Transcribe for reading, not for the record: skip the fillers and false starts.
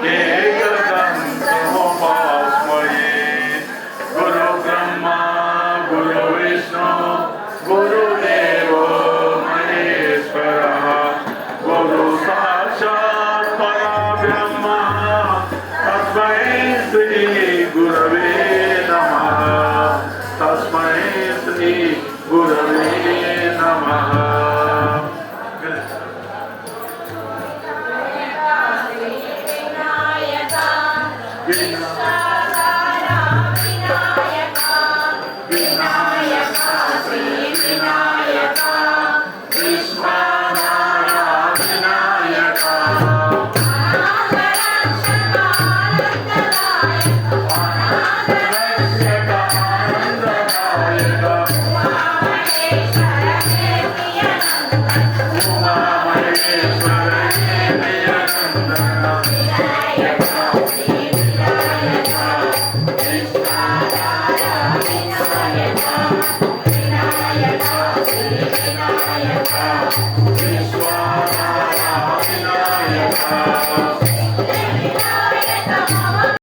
एकदंत उपास्महे गुरु ब्रह्मा गुरु विष्णू गुरुदेव महेश्वरः गुरु साक्षात् परब्रह्म तस्मै श्री गुरवे नमः तस्मै श्री गुरवे नमः Vishwara Vinayaka